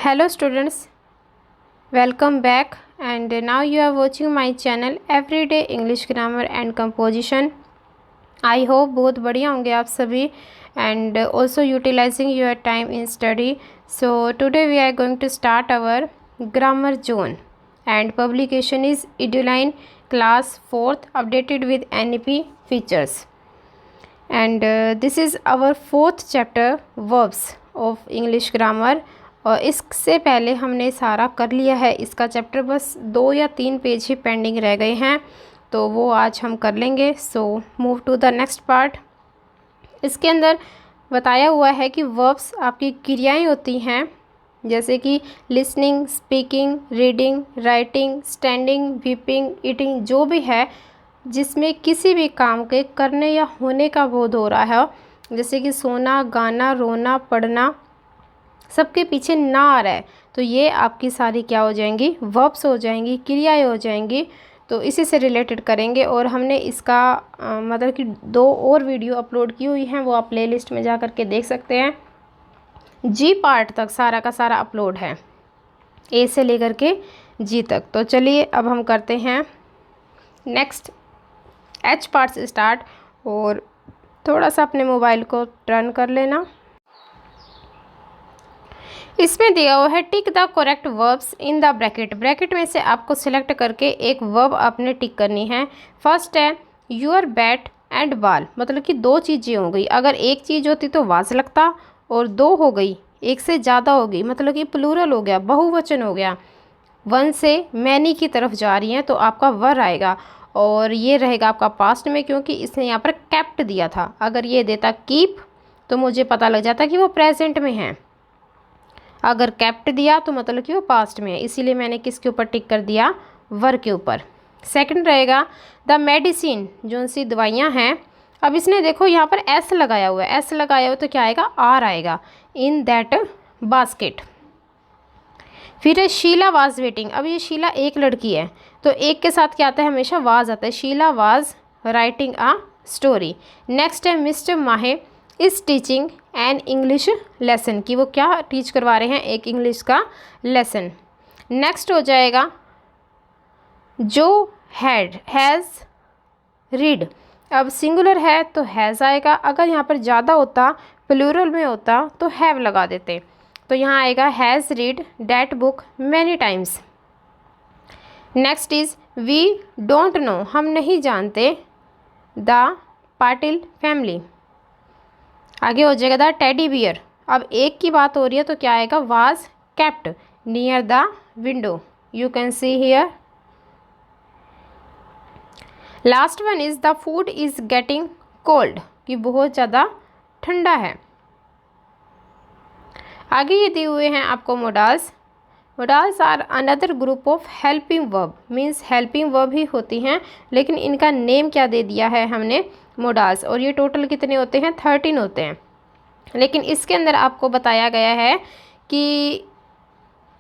Hello students, welcome back and now you are watching my channel Everyday English Grammar and Composition. I hope बहुत बढ़िया होंगे आप सभी and also utilizing your time in study. So today we are going to start our grammar zone and publication is Eduline class 4th updated with NEP features. And this is our 4th chapter verbs of English grammar. और इससे पहले हमने सारा कर लिया है इसका chapter, बस 2 या 3 पेज ही पेंडिंग रह गए हैं, तो वो आज हम कर लेंगे. So move to the next part. इसके अंदर बताया हुआ है कि वर्ब्स आपकी क्रियाएं होती हैं, जैसे कि listening, speaking, reading, writing, standing, weeping, eating, जो भी है जिसमें किसी भी काम के करने या होने का बोध हो रहा है, जैसे कि सोना, गाना, रोना, पढ़ना, सबके पीछे ना आ रहा है, तो ये आपकी सारी क्या हो जाएंगी, वर्ब्स हो जाएंगी, क्रियाएं हो जाएंगी. तो इसी से रिलेटेड करेंगे और हमने इसका मतलब कि 2 और वीडियो अपलोड की हुई हैं, वो आप प्लेलिस्ट में जा कर के देख सकते हैं. जी पार्ट तक सारा का सारा अपलोड है, ए से लेकर के जी तक. तो चलिए अब हम करते हैं नेक्स्ट एच पार्ट से स्टार्ट. और थोड़ा सा अपने मोबाइल को टर्न कर लेना. इसमें दिया हुआ है tick the correct verbs in the bracket. Bracket में से आपको सिलेक्ट करके एक वर्ब आपने टिक करनी है. फर्स्ट है योर बैट एंड बॉल, मतलब कि 2 चीज़ें हो गई. अगर एक चीज़ होती तो वाज लगता, और 2 हो गई, एक से ज़्यादा हो गई, मतलब कि प्लूरल हो गया, बहुवचन हो गया, 1 से मैनी की तरफ जा रही हैं, तो आपका वर आएगा. और ये रहेगा आपका पास्ट में, क्योंकि इसने यहाँ पर केप्ट दिया था. अगर ये देता कीप तो मुझे पता लग जाता कि वो प्रेजेंट में है. अगर केप्ट दिया तो मतलब कि वो पास्ट में है, इसीलिए मैंने किसके ऊपर टिक कर दिया, वर के ऊपर. सेकंड रहेगा द मेडिसिन, जो सी दवाइयाँ हैं. अब इसने देखो यहाँ पर एस लगाया हुआ है, एस लगाया हुआ तो क्या आएगा, आर आएगा. In that basket. फिर है शीला वाज वेटिंग. अब ये शीला एक लड़की है, तो एक के साथ क्या आता है, हमेशा वाज आता है. Sheela was writing a story. Next है Mr Mahe is teaching an English lesson, कि वो क्या टीच करवा रहे हैं, एक इंग्लिश का लेसन. नेक्स्ट हो जाएगा जो हैज़ रीड. अब सिंगुलर है तो हैज़ आएगा. अगर यहाँ पर ज़्यादा होता, प्लूरल में होता, तो हैव लगा देते. तो यहाँ आएगा has read that book many times. Next is we don't know, हम नहीं जानते, द पाटिल फैमिली. आगे हो जाएगा द टेडी बियर. अब एक की बात हो रही है तो क्या आएगा, was kept near the window, you can see here. Last one is the food is getting cold, कि बहुत ज़्यादा ठंडा है. आगे ये दिए हुए हैं आपको modals. Modals are another group of helping verb, means helping verb ही होती हैं, लेकिन इनका नेम क्या दे दिया है हमने, मोडाल्स. और ये टोटल कितने होते हैं, 13 होते हैं. लेकिन इसके अंदर आपको बताया गया है कि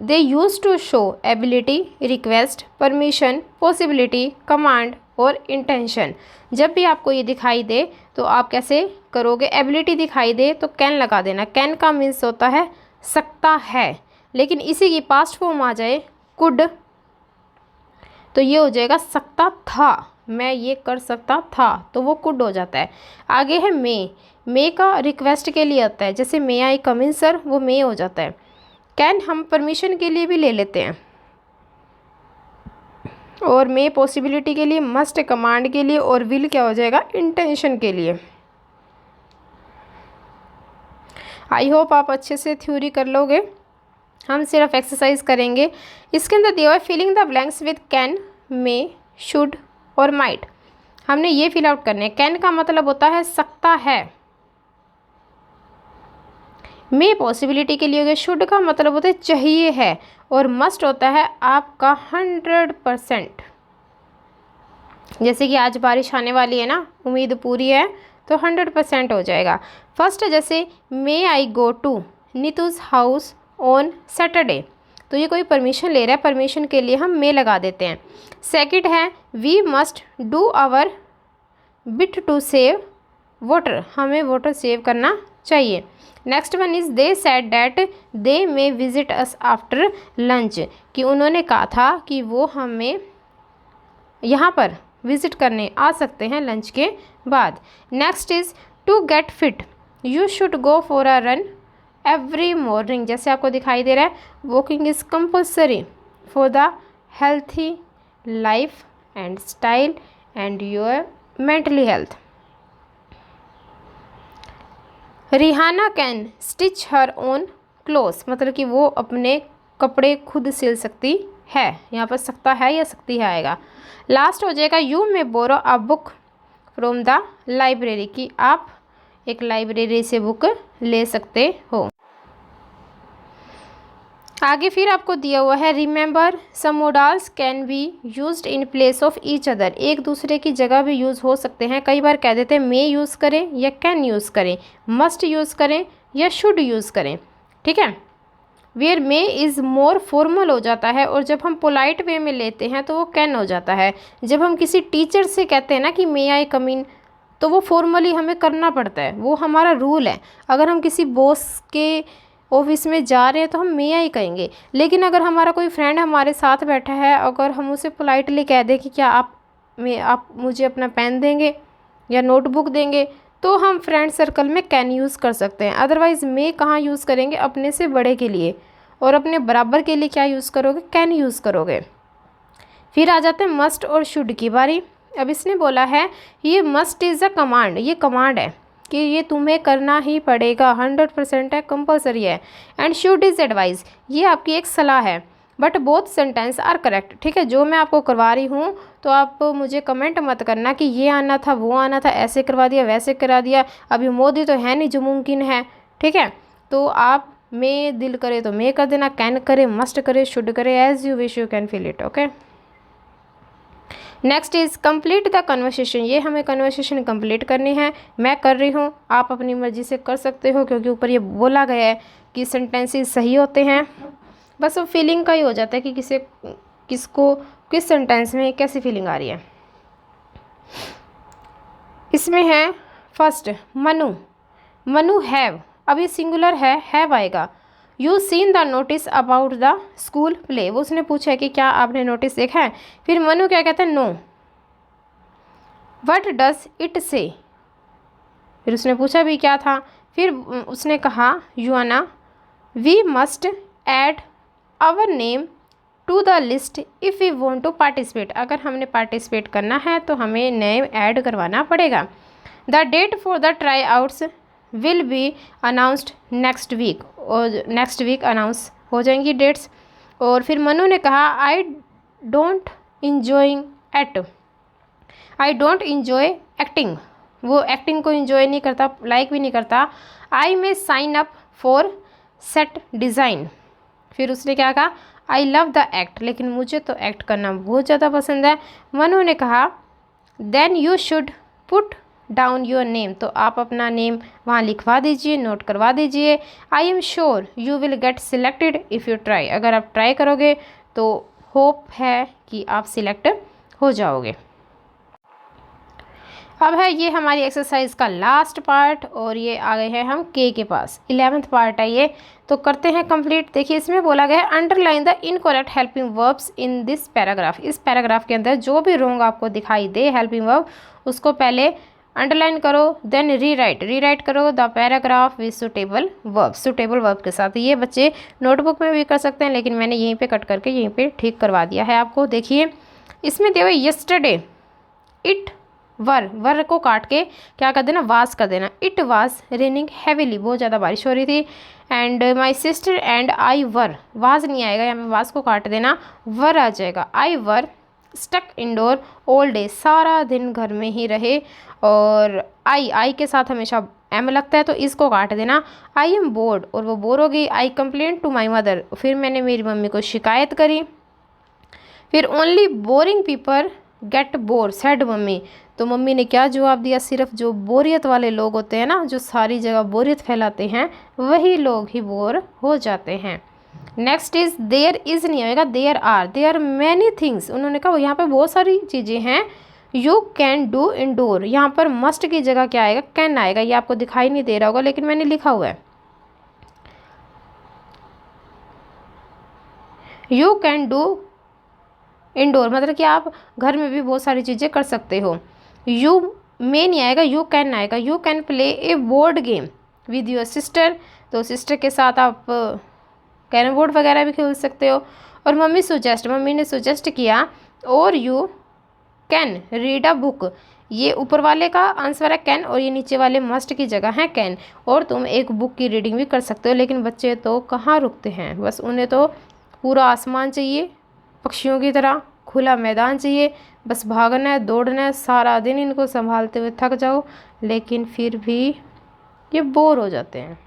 they use to show ability, request, permission, possibility, command और इंटेंशन. जब भी आपको ये दिखाई दे तो आप कैसे करोगे, एबिलिटी दिखाई दे तो कैन लगा देना. कैन का मीन्स होता है सकता है, लेकिन इसी की पास्ट फॉर्म आ जाए कुड, तो ये हो जाएगा सकता था, मैं ये कर सकता था, तो वो कुड हो जाता है. आगे है मे का रिक्वेस्ट के लिए आता है, जैसे मे आई कम इन सर, वो मे हो जाता है. कैन हम परमिशन के लिए भी ले लेते हैं, और मे पॉसिबिलिटी के लिए, मस्ट कमांड के लिए, और विल क्या हो जाएगा, इंटेंशन के लिए. आई होप आप अच्छे से थ्योरी कर लोगे. हम सिर्फ एक्सरसाइज करेंगे. इसके अंदर दिया हुआ है filling the blanks with can, may, should और माइट. हमने ये फिल आउट करने. कैन का मतलब होता है सकता है, मे पॉसिबिलिटी के लिए हो गया, शुड का मतलब होता है चाहिए है, और मस्ट होता है आपका 100%. जैसे कि आज बारिश आने वाली है ना, उम्मीद पूरी है, तो 100% हो जाएगा. फर्स्ट है जैसे may I go to Neetu's house on Saturday, तो ये कोई परमिशन ले रहा है, परमिशन के लिए हम मे लगा देते हैं. सेकंड है we must do our bit to save water, हमें वाटर सेव करना चाहिए। Next one is they said that they may visit us after lunch, कि उन्होंने कहा था कि वो हमें यहाँ पर विज़िट करने आ सकते हैं लंच के बाद। Next is to get fit you should go for a run every morning, जैसे आपको दिखाई दे रहा है, walking is compulsory for the healthy life and style and your mentally health. Rihanna can stitch her own clothes, मतलब कि वो अपने कपड़े खुद सिल सकती है, यहाँ पर सकता है या सकती है आएगा। लास्ट हो जाएगा you may borrow a book from the library, कि आप एक लाइब्रेरी से बुक ले सकते हो। आगे फिर आपको दिया हुआ है remember some modals can be used in place of each other, एक दूसरे की जगह भी यूज़ हो सकते हैं। कई बार कह देते हैं मे यूज़ करें या कैन यूज़ करें, मस्ट यूज़ करें या शुड यूज़ करें, ठीक है। Where may is more formal हो जाता है, और जब हम पोलाइट वे में लेते हैं तो वो कैन हो जाता है। जब हम किसी टीचर से कहते हैं ना कि मे आई कम इन, तो वो फॉर्मली हमें करना पड़ता है, वो हमारा रूल है। अगर हम किसी बॉस के ऑफिस में जा रहे हैं तो हम मे आई कहेंगे, लेकिन अगर हमारा कोई फ्रेंड हमारे साथ बैठा है, अगर हम उसे पोलाइटली कह दें कि क्या आप मुझे अपना पेन देंगे या नोटबुक देंगे, तो हम फ्रेंड सर्कल में कैन यूज़ कर सकते हैं। अदरवाइज़ मे कहाँ यूज़ करेंगे, अपने से बड़े के लिए, और अपने बराबर के लिए क्या यूज़ करोगे, कैन यूज़ करोगे। फिर आ जाते हैं मस्ट और शुड की बारी। अब इसने बोला है ये मस्ट इज़ अ कमांड, ये कमांड है कि ये तुम्हें करना ही पड़ेगा, 100% है, कंपलसरी है। एंड शुड इज़ एडवाइस, ये आपकी एक सलाह है। But both sentence are correct, ठीक है। जो मैं आपको करवा रही हूँ तो आप मुझे कमेंट मत करना कि ये आना था, वो आना था, ऐसे करवा दिया, वैसे करा दिया, अभी मोदी तो है नहीं जो मुमकिन है, ठीक है। तो आप मैं दिल करे तो मैं कर देना, कैन करे, मस्ट करे, शुड करे, as you wish you can feel it, okay. Next is complete the conversation, ये हमें कन्वर्सेशन कंप्लीट करनी है। मैं कर रही हूँ, आप अपनी मर्ज़ी से कर सकते हो, क्योंकि ऊपर ये बोला गया है कि सेंटेंसेस सही होते हैं। बस वो फीलिंग का ही हो जाता है कि किसको किस सेंटेंस में कैसी फीलिंग आ रही है। इसमें है फर्स्ट मनु, मनु हैव, अभी सिंगुलर है, हैव आएगा। You seen the notice about the school play, वो उसने पूछा है कि क्या आपने नोटिस देखा है। फिर मनु क्या कहता है, नो। वट डज इट से, फिर उसने पूछा भी क्या था। फिर उसने कहा युआना we must add our name to the list if we want to participate, अगर हमने पार्टिसिपेट करना है तो हमें नेम ऐड करवाना पड़ेगा। The date for the tryouts will be announced next week, और नेक्स्ट वीक अनाउंस हो जाएंगी डेट्स। और फिर मनु ने कहा आई डोंट इंजॉय एक्टिंग, वो एक्टिंग को इंजॉय नहीं करता, लाइक भी नहीं करता। I may sign up for set design, फिर उसने क्या कहा, आई लव द एक्ट, लेकिन मुझे तो एक्ट करना बहुत ज़्यादा पसंद है। मनु ने कहा then you should put down your name, तो आप अपना नेम वहाँ लिखवा दीजिए, नोट करवा दीजिए। I am sure you will get selected if you try, अगर आप ट्राई करोगे तो होप है कि आप सिलेक्ट हो जाओगे। अब है ये हमारी एक्सरसाइज का लास्ट पार्ट, और ये आ गए हैं हम के पास, 11th पार्ट है ये, तो करते हैं कंप्लीट। देखिए इसमें बोला गया है underline the incorrect helping verbs in this paragraph, इस पैराग्राफ के अंदर जो भी रॉन्ग आपको दिखाई दे हेल्पिंग वर्ब उसको पहले अंडरलाइन करो, देन रीराइट करो the paragraph with suitable verb के साथ। ये बच्चे नोटबुक में भी कर सकते हैं, लेकिन मैंने यहीं पे कट करके यहीं पे ठीक करवा दिया है आपको। देखिए इसमें दिया हुआ यस्टरडे इट वर को काट के क्या कर देना, वास कर देना। इट वाज रेनिंग हैवीली, बहुत ज़्यादा बारिश हो रही थी। And my sister and I were, was नहीं आएगा, यहाँ पे वास को काट देना, वर आ जाएगा। I were stuck indoor all day, सारा दिन घर में ही रहे। और आई के साथ हमेशा एम लगता है, तो इसको काट देना। आई एम बोर्ड, और वो बोर हो गई। आई कंप्लेन टू माई मदर, फिर मैंने मेरी मम्मी को शिकायत करी। फिर only boring people get bore said mummy, तो मम्मी ने क्या जवाब दिया, सिर्फ जो बोरियत वाले लोग होते हैं ना, जो सारी जगह बोरियत फैलाते हैं, वही लोग ही बोर हो जाते हैं। नेक्स्ट इज देयर इज़ नहीं आएगा, देयर आर मैनी थिंग्स, उन्होंने कहा यहाँ पे बहुत सारी चीज़ें हैं यू कैन डू इंडोर, यहाँ पर मस्ट की जगह क्या आएगा, कैन आएगा। ये आपको दिखाई नहीं दे रहा होगा लेकिन मैंने लिखा हुआ है। यू कैन डू इंडोर मतलब कि आप घर में भी बहुत सारी चीज़ें कर सकते हो। यू में नहीं आएगा, यू कैन आएगा। You can play A board game with your sister, तो सिस्टर के साथ आप कैरम बोर्ड वगैरह भी खेल सकते हो। और मम्मी ने सुजेस्ट किया, और you can read a book, ये ऊपर वाले का आंसर है कैन, और ये नीचे वाले मस्ट की जगह है कैन। और तुम एक बुक की रीडिंग भी कर सकते हो। लेकिन बच्चे तो कहाँ रुकते हैं, बस उन्हें तो पूरा आसमान चाहिए, पक्षियों की तरह खुला मैदान चाहिए, बस भागना है, दौड़ना है। सारा दिन इनको संभालते हुए थक जाओ, लेकिन फिर भी ये बोर हो जाते हैं।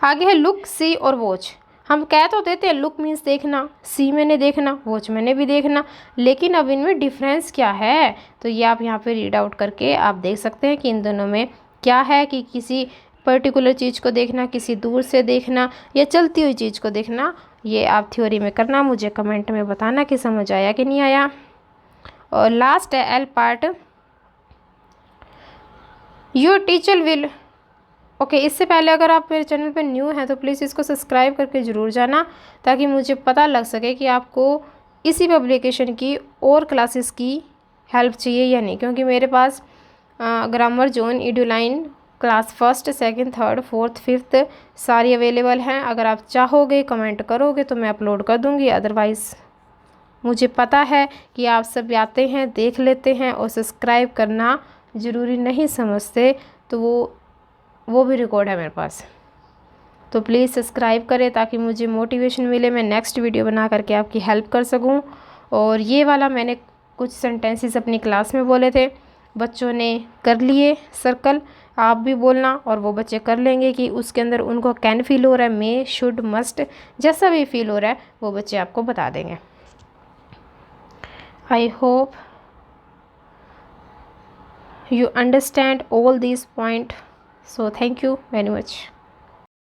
आगे है लुक, सी और वॉच। हम कह तो देते हैं लुक मीन्स देखना, सी मैंने देखना, वॉच मैंने भी देखना, लेकिन अब इनमें डिफरेंस क्या है, तो ये आप यहाँ पे रीड आउट करके आप देख सकते हैं कि इन दोनों में क्या है। कि किसी पर्टिकुलर चीज़ को देखना, किसी दूर से देखना, या चलती हुई चीज़ को देखना। ये आप थ्योरी में करना, मुझे कमेंट में बताना कि समझ आया कि नहीं आया। और लास्ट है L part, your teacher will. Okay, इससे पहले अगर आप मेरे चैनल पे न्यू हैं तो प्लीज़ इसको सब्सक्राइब करके ज़रूर जाना, ताकि मुझे पता लग सके कि आपको इसी पब्लिकेशन की और क्लासेस की हेल्प चाहिए या नहीं। क्योंकि मेरे पास grammar zone, Eduline class 1st, 2nd, 3rd, 4th, 5th सारी अवेलेबल हैं। अगर आप चाहोगे, कमेंट करोगे तो मैं अपलोड कर दूँगी। अदरवाइज़ मुझे पता है कि आप सब आते हैं, देख लेते हैं और सब्सक्राइब करना ज़रूरी नहीं समझते, तो वो भी रिकॉर्ड है मेरे पास। तो प्लीज़ सब्सक्राइब करें ताकि मुझे मोटिवेशन मिले, मैं नेक्स्ट वीडियो बना करके आपकी हेल्प कर सकूं। और ये वाला मैंने कुछ सेंटेंसेस अपनी क्लास में बोले थे, बच्चों ने कर लिए सर्कल। आप भी बोलना और वो बच्चे कर लेंगे कि उसके अंदर उनको कैन फील हो रहा है, मे, शुड, मस्ट, जैसा भी फील हो रहा है वो बच्चे आपको बता देंगे। I hope you understand all these points, so thank you very much.